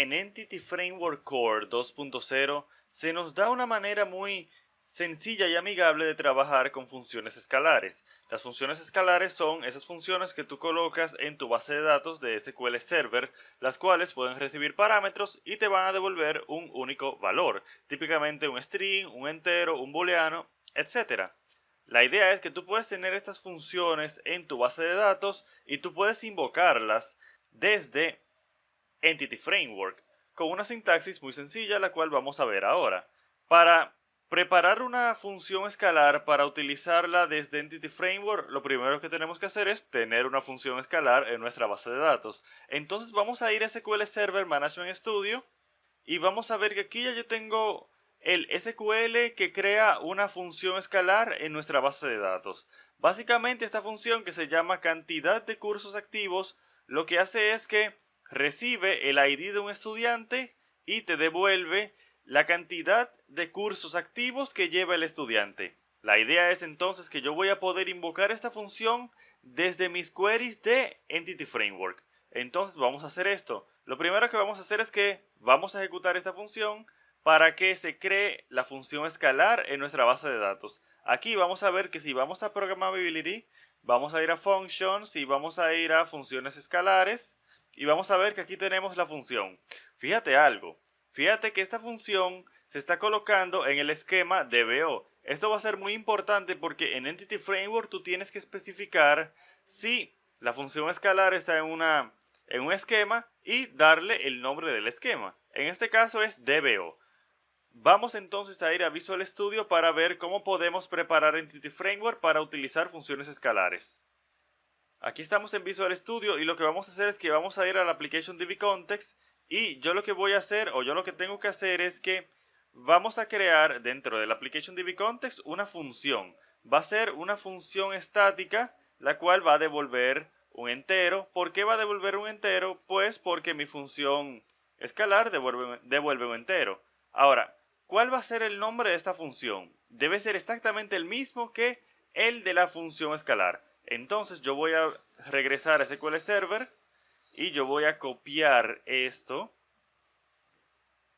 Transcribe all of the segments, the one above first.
En Entity Framework Core 2.0 se nos da una manera muy sencilla y amigable de trabajar con funciones escalares. Las funciones escalares son esas funciones que tú colocas en tu base de datos de SQL Server, las cuales pueden recibir parámetros y te van a devolver un único valor, típicamente un string, un entero, un booleano, etc. La idea es que tú puedes tener estas funciones en tu base de datos y tú puedes invocarlas desde Entity Framework, con una sintaxis muy sencilla, la cual vamos a ver ahora. Para preparar una función escalar para utilizarla desde Entity Framework, lo primero que tenemos que hacer es tener una función escalar en nuestra base de datos. Entonces vamos a ir a SQL Server Management Studio y vamos a ver que aquí ya yo tengo el SQL que crea una función escalar en nuestra base de datos. Básicamente esta función, que se llama cantidad de cursos activos, lo que hace es que recibe el ID de un estudiante y te devuelve la cantidad de cursos activos que lleva el estudiante. La idea es entonces que yo voy a poder invocar esta función desde mis queries de Entity Framework. Entonces vamos a hacer esto. Lo primero que vamos a hacer es que vamos a ejecutar esta función para que se cree la función escalar en nuestra base de datos. Aquí vamos a ver que si vamos a Programmability, vamos a ir a Functions y vamos a ir a Funciones Escalares y vamos a ver que aquí tenemos la función. Fíjate algo, fíjate que esta función se está colocando en el esquema DBO. Esto va a ser muy importante porque en Entity Framework tú tienes que especificar si la función escalar está en un esquema y darle el nombre del esquema. En este caso es DBO. Vamos entonces a ir a Visual Studio para ver cómo podemos preparar Entity Framework para utilizar funciones escalares. Aquí estamos en Visual Studio y lo que vamos a hacer es que vamos a ir al Application DB Context y yo lo que voy a hacer, o yo lo que tengo que hacer, es que vamos a crear dentro del Application DB Context una función. Va a ser una función estática, la cual va a devolver un entero. ¿Por qué va a devolver un entero? Pues porque mi función escalar devuelve un entero. Ahora, ¿cuál va a ser el nombre de esta función? Debe ser exactamente el mismo que el de la función escalar. Entonces yo voy a regresar a SQL Server y yo voy a copiar esto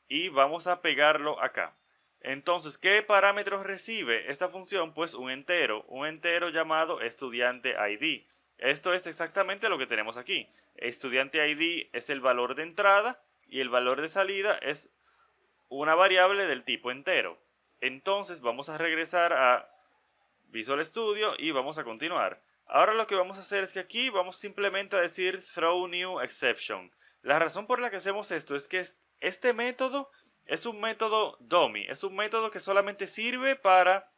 y vamos a pegarlo acá. Entonces, ¿qué parámetros recibe esta función? Pues un entero llamado estudiante ID. Esto es exactamente lo que tenemos aquí. Estudiante ID es el valor de entrada y el valor de salida es una variable del tipo entero. Entonces vamos a regresar a Visual Studio y vamos a continuar. Ahora lo que vamos a hacer es que aquí vamos simplemente a decir throw new exception. La razón por la que hacemos esto es que este método es un método dummy, es un método que solamente sirve para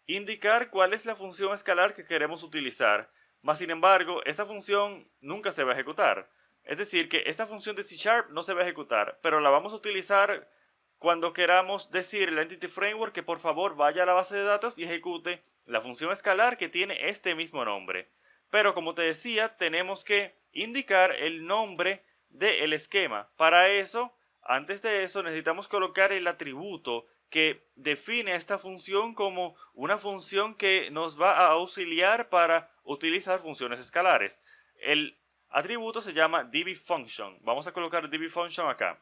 indicar cuál es la función escalar que queremos utilizar. Mas sin embargo, esta función nunca se va a ejecutar. Es decir, que esta función de C# no se va a ejecutar, pero la vamos a utilizar cuando queramos decirle al Entity Framework que por favor vaya a la base de datos y ejecute la función escalar que tiene este mismo nombre. Pero como te decía, tenemos que indicar el nombre del esquema. Para eso, antes de eso, necesitamos colocar el atributo que define esta función como una función que nos va a auxiliar para utilizar funciones escalares. El atributo se llama dbFunction. Vamos a colocar dbFunction acá.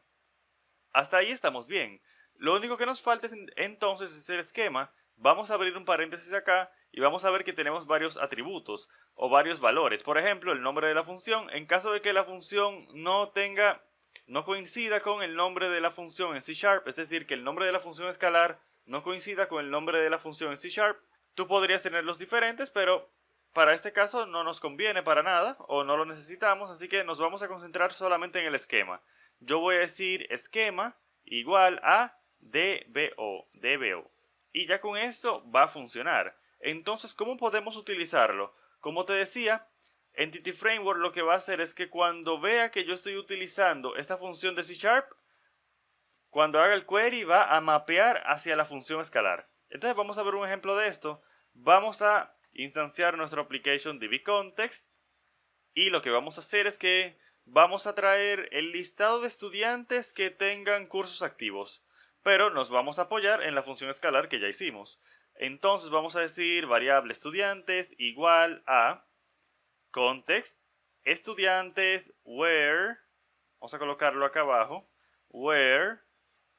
Hasta ahí estamos bien. Lo único que nos falta entonces es el esquema. Vamos a abrir un paréntesis acá y vamos a ver que tenemos varios atributos o varios valores. Por ejemplo, el nombre de la función. En caso de que la función no coincida con el nombre de la función en C#, es decir, que el nombre de la función escalar no coincida con el nombre de la función en C#, tú podrías tenerlos diferentes, pero para este caso no nos conviene para nada o no lo necesitamos, así que nos vamos a concentrar solamente en el esquema. Yo voy a decir esquema igual a DBO. Y ya con esto va a funcionar. Entonces, ¿cómo podemos utilizarlo? Como te decía, Entity Framework lo que va a hacer es que cuando vea que yo estoy utilizando esta función de C#, cuando haga el query va a mapear hacia la función escalar. Entonces vamos a ver un ejemplo de esto. Vamos a instanciar nuestro application dbContext y lo que vamos a hacer es que vamos a traer el listado de estudiantes que tengan cursos activos, pero nos vamos a apoyar en la función escalar que ya hicimos. Entonces vamos a decir variable estudiantes igual a context estudiantes where, vamos a colocarlo acá abajo, where,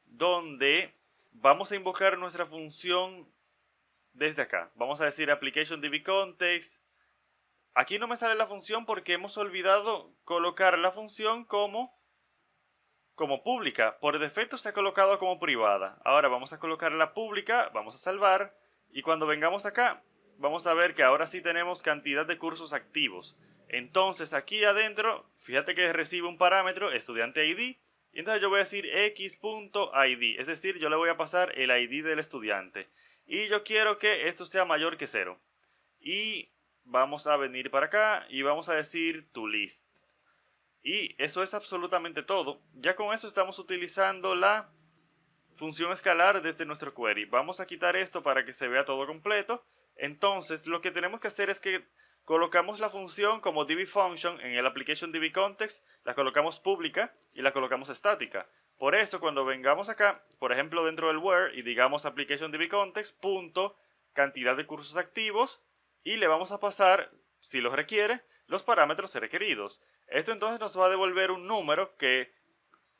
donde vamos a invocar nuestra función desde acá. Vamos a decir application dbContext. Aquí no me sale la función porque hemos olvidado colocar la función como pública. Por defecto se ha colocado como privada. Ahora vamos a colocarla pública, vamos a salvar. Y cuando vengamos acá, vamos a ver que ahora sí tenemos cantidad de cursos activos. Entonces aquí adentro, fíjate que recibe un parámetro, estudiante ID. Y entonces yo voy a decir x.id. Es decir, yo le voy a pasar el ID del estudiante. Y yo quiero que esto sea mayor que 0. Y vamos a venir para acá y vamos a decir toList. Y eso es absolutamente todo. Ya con eso estamos utilizando la función escalar desde nuestro query. Vamos a quitar esto para que se vea todo completo. Entonces lo que tenemos que hacer es que colocamos la función como dbFunction en el application dbContext, la colocamos pública y la colocamos estática. Por eso cuando vengamos acá, por ejemplo dentro del where y digamos application dbContext, punto, cantidad de cursos activos, y le vamos a pasar, si lo requiere, los parámetros requeridos. Esto entonces nos va a devolver un número que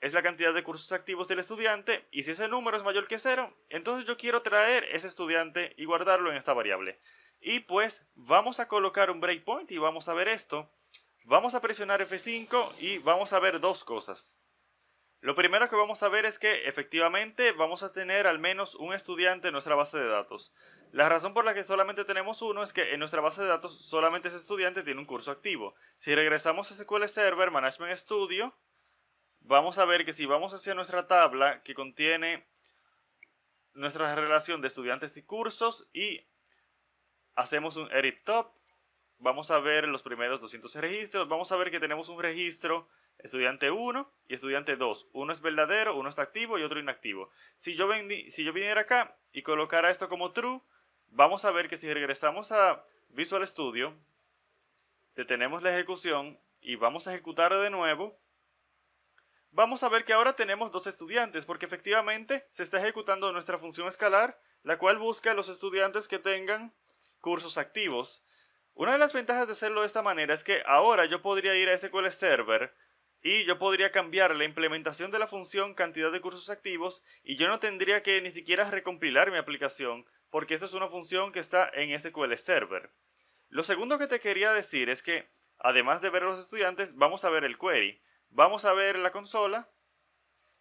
es la cantidad de cursos activos del estudiante, y si ese número es mayor que 0, entonces yo quiero traer ese estudiante y guardarlo en esta variable. Y pues vamos a colocar un breakpoint y vamos a ver esto. Vamos a presionar F5 y vamos a ver dos cosas. Lo primero que vamos a ver es que efectivamente vamos a tener al menos un estudiante en nuestra base de datos. La razón por la que solamente tenemos uno es que en nuestra base de datos solamente ese estudiante tiene un curso activo. Si regresamos a SQL Server Management Studio, vamos a ver que si vamos hacia nuestra tabla que contiene nuestra relación de estudiantes y cursos y hacemos un edit top, vamos a ver los primeros 200 registros, vamos a ver que tenemos un registro estudiante 1 y estudiante 2. Uno es verdadero, uno está activo y otro inactivo. Si yo viniera acá y colocara esto como true, vamos a ver que si regresamos a Visual Studio, detenemos la ejecución y vamos a ejecutar de nuevo, vamos a ver que ahora tenemos dos estudiantes porque efectivamente se está ejecutando nuestra función escalar, la cual busca a los estudiantes que tengan cursos activos. Una de las ventajas de hacerlo de esta manera es que ahora yo podría ir a SQL Server y yo podría cambiar la implementación de la función cantidad de cursos activos y yo no tendría que ni siquiera recompilar mi aplicación porque esta es una función que está en SQL Server. Lo segundo que te quería decir es que además de ver a los estudiantes, vamos a ver el query. Vamos a ver la consola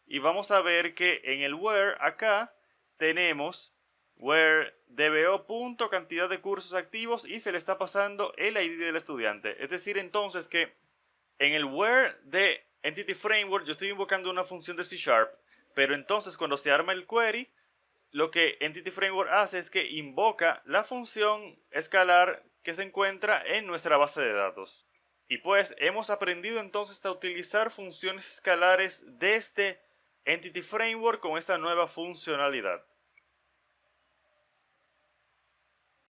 y vamos a ver que en el where acá tenemos where dbo. Cantidad de cursos activos y se le está pasando el ID del estudiante. Es decir, entonces que en el where de Entity Framework yo estoy invocando una función de C#, pero entonces cuando se arma el query, lo que Entity Framework hace es que invoca la función escalar que se encuentra en nuestra base de datos. Y pues hemos aprendido entonces a utilizar funciones escalares desde Entity Framework con esta nueva funcionalidad.